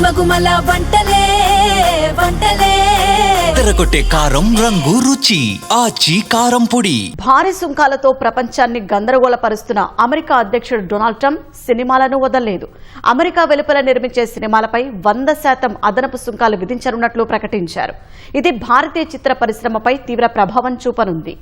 గుమగుమల వంటలే వంటలే తెరకొట్టే కారం రంగు రుచి ఆచి కారం పొడి. భారీ సుంకాలతో ప్రపంచాన్ని గందరగోళపరుస్తున్న అమెరికా అధ్యక్షుడు డొనాల్డ్ ట్రంప్ సినిమాలను వదలలేదు. అమెరికా వెలుపల నిర్మించే సినిమాలపై 100% అదనపు సుంకాలు విధించనున్నట్లు ప్రకటించారు. ఇది భారతీయ చిత్ర పరిశ్రమపై తీవ్ర ప్రభావం చూపనుంది.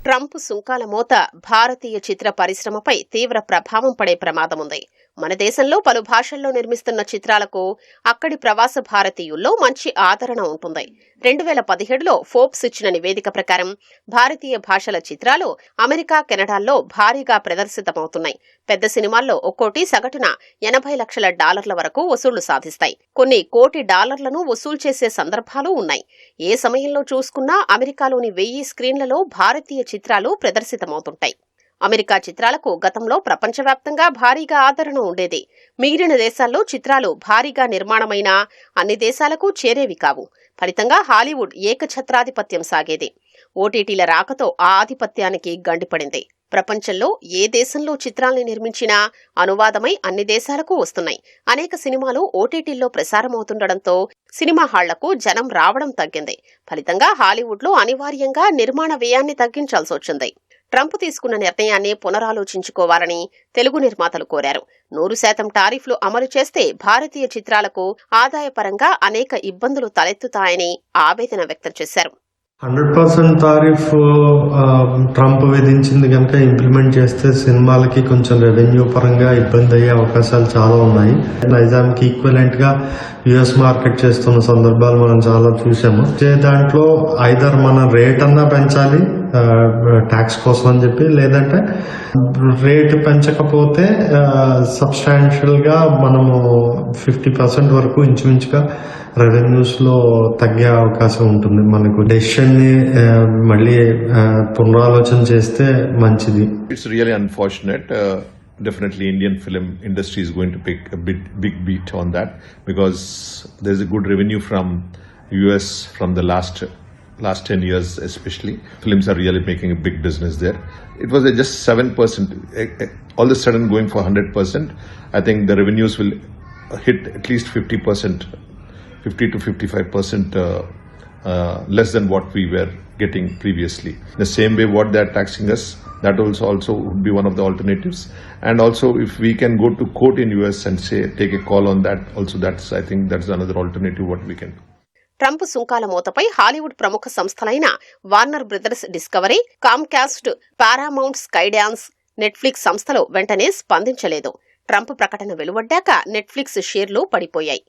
ట్రంప్ సుంకాల మోత భారతీయ చిత్ర పరిశ్రమపై తీవ్ర ప్రభావం పడే ప్రమాదముంది. మన దేశంలో పలు భాషల్లో నిర్మిస్తున్న చిత్రాలకు అక్కడి ప్రవాస భారతీయుల్లో మంచి ఆదరణ ఉంటుంది. 2017లో ఫోర్బ్స్ ఇచ్చిన నివేదిక ప్రకారం భారతీయ భాషల చిత్రాలు అమెరికా, కెనడాల్లో భారీగా ప్రదర్శితమవుతున్నాయి. పెద్ద సినిమాల్లో ఒక్కోటి సగటున $80 లక్షల వరకు వసూళ్లు సాధిస్తాయి. కొన్ని $1 కోటి వసూలు చేసే సందర్భాలు ఉన్నాయి. ఏ సమయంలో చూసుకున్నా అమెరికాలోని 1000 స్క్రీన్లలో భారతీయ చిత్రాలు ప్రదర్శితమవుతుంటాయి. అమెరికా చిత్రాలకు గతంలో ప్రపంచవ్యాప్తంగా భారీగా ఆదరణ ఉండేది. మిగిలిన దేశాల్లో చిత్రాలు భారీగా నిర్మాణమైనా అన్ని దేశాలకు చేరేవి కావు. ఫలితంగా హాలీవుడ్ ఏకఛత్రాధిపత్యం సాగేది. ఓటీటీల రాకతో ఆ ఆధిపత్యానికి గండిపడింది. ప్రపంచంలో ఏ దేశంలో చిత్రాల్ని నిర్మించినా అనువాదమై అన్ని దేశాలకు వస్తున్నాయి. అనేక సినిమాలు ఓటీటీల్లో ప్రసారమవుతుండటంతో సినిమా హాళ్లకు జనం రావడం తగ్గింది. ఫలితంగా హాలీవుడ్లో అనివార్యంగా నిర్మాణ వ్యయాన్ని తగ్గించాల్సి వచ్చింది. ట్రంప్ తీసుకున్న నిర్ణయాన్ని పునరాలోచించుకోవాలని తెలుగు నిర్మాతలు కోరారు. 100% టారిఫ్లు అమలు చేస్తే భారతీయ చిత్రాలకు ఆదాయపరంగా అనేక ఇబ్బందులు తలెత్తుతాయని ఆవేదన వ్యక్తం చేశారు. 100% టారిఫ్ ట్రంప్ విధించింది కనుక ఇంప్లిమెంట్ చేస్తే సినిమాలకి కొంచెం రెవెన్యూ పరంగా ఇబ్బంది అయ్యే అవకాశాలు చాలా ఉన్నాయి. నైజాంకి ఈక్వలెంట్ గా యుఎస్ మార్కెట్ చేస్తున్న సందర్భాలు మనం చాలా చూసాము. దాంట్లో ఐదర్ మన రేట్ అన్నా పెంచాలి ట్యాక్స్ కోసం అని చెప్పి, లేదంటే రేట్ పెంచకపోతే సబ్స్టాన్షియల్ గా మనము 50% వరకు ఇంచుమించుగా రెవెన్యూస్ లో తగ్గే అవకాశం ఉంటుంది. మనకు డెసిషన్ ని మళ్ళీ పునరాలోచన చేస్తే మంచిది. It's really unfortunate. Definitely Indian film industry is going to pick a big beat on that because there's a good revenue from US from the last 10 years especially. Films are really making a big business there. It was just 7%. All of a sudden going for 100%. I think the revenues will hit at least 50%, 50 to 55% less than what we were getting previously. The same way what they are taxing us, that also would be one of the alternatives. And also if we can go to court in US and say take a call on that, also I think that's another alternative what we can do. Trump సుంకాల మోతపై Hollywood ప్రముఖ సంస్థలైన Warner Brothers Discovery, Comcast, Paramount, Skydance, Netflix సంస్థలు వెంటనే స్పందించలేదు. Trump ప్రకటన వెలువడ్డాక Netflix షేర్లు పడిపోయాయి.